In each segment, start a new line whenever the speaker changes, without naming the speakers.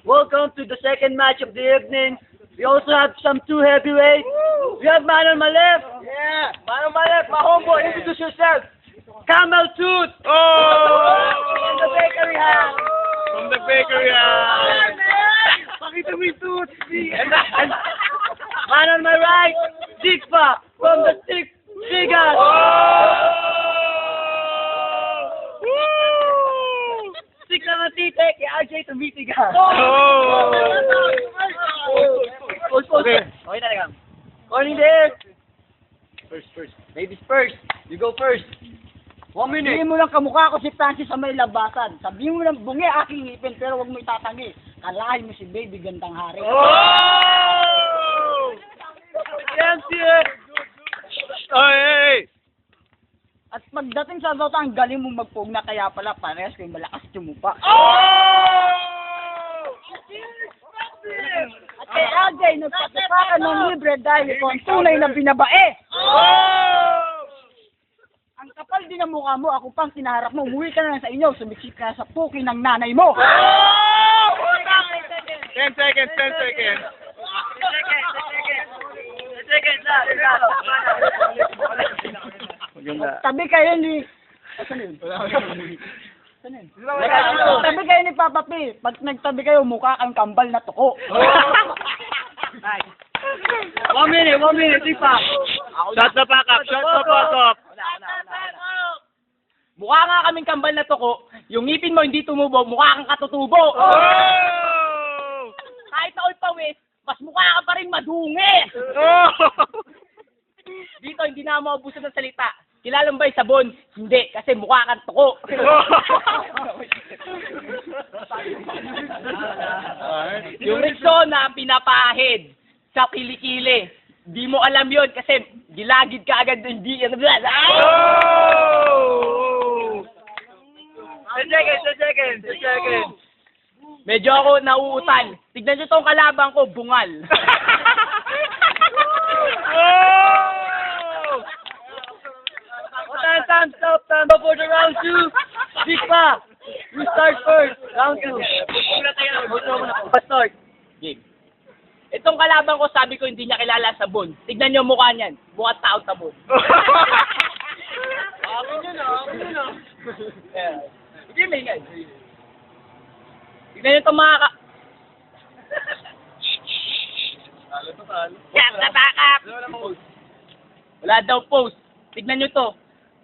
welcome to the second match of the evening. We also have some two heavyweights. We have man on my left.
Yeah, man on my left, my homeboy, introduce yourself.
Camel Tooth.
From the bakery house.
From the bakery house.
Pakita mo yung tooth.
And man on my right, Sigpa from the Six Figures. Six naman titik, kay RJ tumitigas. Post.
Okay.
Okay talaga. Morning there. First. Ladies first. You go first. 1 minute.
Sabihin mo lang kamukha ko si Francis sa may labasan. Sabihin mo lang bungi aking ngipin pero wag mo itatangi. Kalahin mo si baby gandang hari.
Yes, yeah.
Hey!
At pagdating sa dota, ang galing mong magpug na kaya pala parehas kayong malakas tumupa. At kay RJ, nagpasipakan ng libre dahil ito ang tunay na binabae. Ang kapal din ang mukha mo, ako pang kinaharap mo, umuwi ka na lang sa inyo, sumiksik ka sa puki ng nanay mo.
10 seconds. Maganda.
Tabi kayo ni... Saan yun? Tabi kayo ni Papa P. Pag nagtabi kayo, mukha kang kambal na tuko.
1 minute, Sigpa.
Shut the fuck up.
Mukha nga kaming kambal na tuko. Yung ngipin mo hindi tumubo, mukha kang katutubo. Kahit na all pawis, mas mukha ka pa rin madungi. Dito, hindi na maubusan ng salita. Kilala mo ba yung sabon? Hindi, kasi mukha kang tuko. Yung Rexona ang pinapahid sa kilikili. Di mo alam yon kasi gilagid ka agad doon. Di yan.
10 seconds.
Medyo ako nauutal. Tignan nyo tong kalabang ko, bungal.
Time, stop. Time for the round 2. Sigpa, you start first. Round 2. Start.
Game. Itong kalabang ko, sabi ko hindi niya kilala sabon. Tignan nyo mukha niyan. Bukas tao sabon. Akin yun ah. Hindi may nga. Tignan nyo itong mga ka... Yan, tatakap! Wala daw post. Tignan nyo to.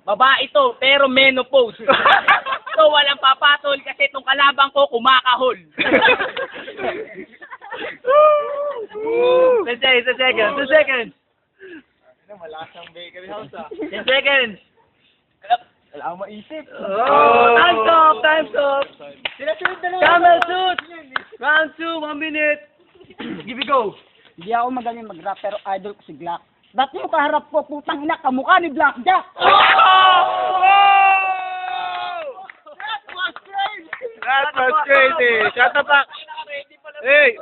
Babae to, pero menopause. So, walang papatol kasi itong kalabang ko kumakahol.
10 seconds.
Malakas ang bakery house
10 seconds.
Wala akong maisip.
Time stop. Camel Tooth. Round 2, 1 minute. Give it go.
Hindi ako magaling mag-rap pero idol ko si Glock. Dati yung kaharap ko, putang ina, kamukha ni Blackjack.
That was crazy. Shut the fuck. Hey!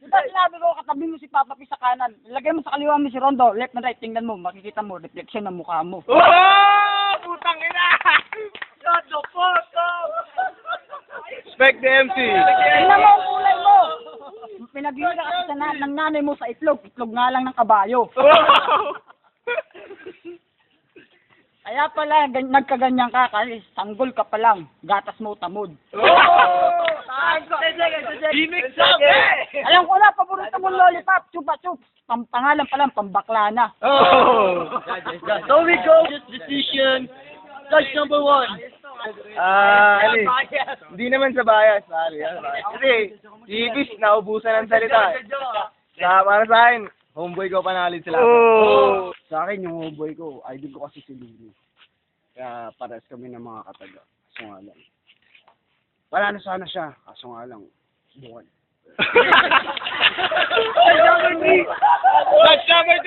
Diba sinabi ko, katabi mo si Papa P sa kanan. Ilagay mo sa kaliwa mo si Rondo, left and right, tingnan mo, makikita mo, reflection ng mukha mo.
Putang ina!
Shut the fuck up.
Respect the MC.
Tingnan mo ang kulay mo! Pinagigil ka kasi ng nanay mo sa itlog nga lang ng kabayo. Kaya pala, nagkaganyan ka kasi sanggol ka pa lang, gatas mo tamod.
10 seconds.
Alam ko na, paborito mong lollipop, chupa chups. Pangalan pa lang, pambakla na.
So we go this decision. Judge number 1.
Hindi naman sa bias, pare. Kasi, si Ibis, naubusan ng salita. Para sa akin, homeboy ko panalid sila.
Sa akin, yung homeboy ko, idol ko kasi si Lulu. Kaya pares kami ng mga kataga. Kaso nga lang. Wala na sana siya. Kaso nga lang, buwan.
Judge number 3.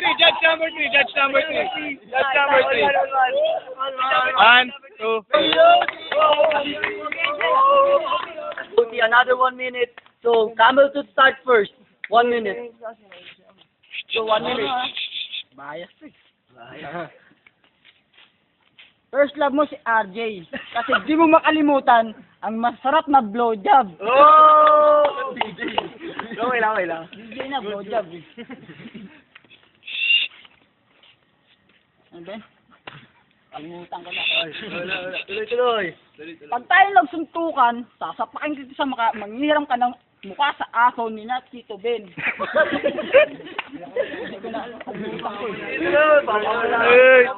1, 2.
Another 1 minute. So Camel to start first. 1 minute. So 1 minute.
Bias eh. First love mo si RJ. Kasi di mo makalimutan ang masarap na blowjob.
Okay lang.
Hindi na, blowjob eh. Ano ba? Kalimutan ko na.
Wala. Tuloy.
Pag tayo nagsuntukan, sasapakin kita sa mukha, manghiram ka ng mukha sa aso ni na Tito Ben. Hindi ko na alam. Kalimutan ko eh.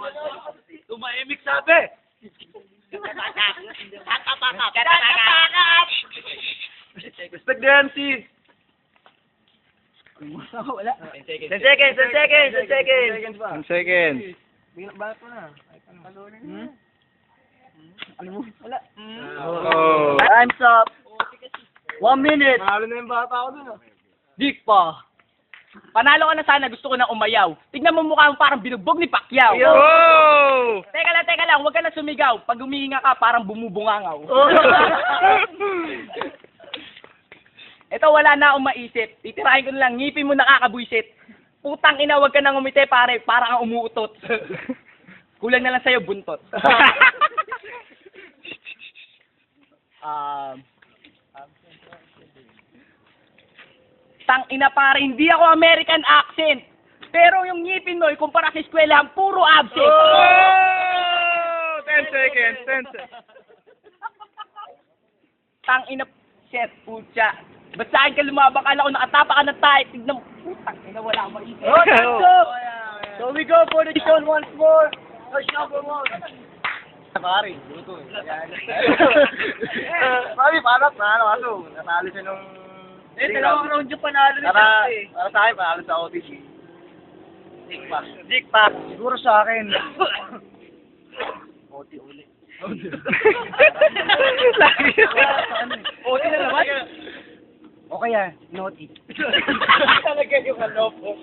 Tumahimik sabi. Respect the MC.
Kalimutan ko, wala.
10 seconds.
1 second.
Bakit mo na?
Kalimutan, wala.
Oh.
Time's up. 1 minute.
Mahalo na yung bata ko dun, ah.
Dik pa.
Panalo ka na sana, gusto ko na umayaw. Tignan mo mukha mo parang binugbog ni Pacquiao.
Oh!
Teka lang, huwag ka na sumigaw. Pag humihinga ka, parang bumubungangaw. Ito, wala na akong maisip. Titirahin ko na lang, ngipin mo nakakabwisit. Putang ina, huwag ka nang umite, pare. Parang kang umuutot. Kulang na lang sa'yo, buntot. Tang ina pare, hindi ako American accent. Pero yung ngipin mo, kumpara sa eskwelahan, puro absent.
Oh! 10 seconds.
Tang ina, shit, putya. Ba't sa akin ka lumabang? Kala ko nakatapa ka na tayo. Tignan mo, putang ina, wala akong maisip.
Oh, time's up. So we go for the show once more. Push number 1.
Pare, luto eh. Pare, panat na, ano, kaso, natalo siya nung...
Dalawang round yung panalo ni
Para,
Tape.
para sa akin, panalo sa OTC.
Dik pa.
Siguro sa akin.
Oti ulit.
Lagi.
Oti na naman.
O kaya, naughty.
Talaga yung ano po.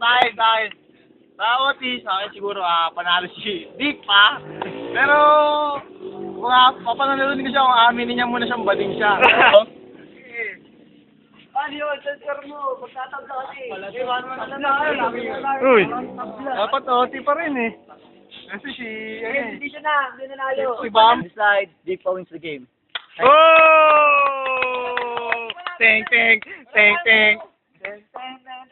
Tayo. Sa OT, sa akin siguro, panalo si Dick pa. Pero, kung papanalo ko siya, kung aminin niya muna siyang bading siya.
Ano yun? Sensor mo. Pagtatabla kasi.
Uy, dapat OT pa rin eh. Kasi si,
Hindi siya na. Hindi na nayo.
Si Bam.
Slide. Dik pa wins the game.
Oh! Teng.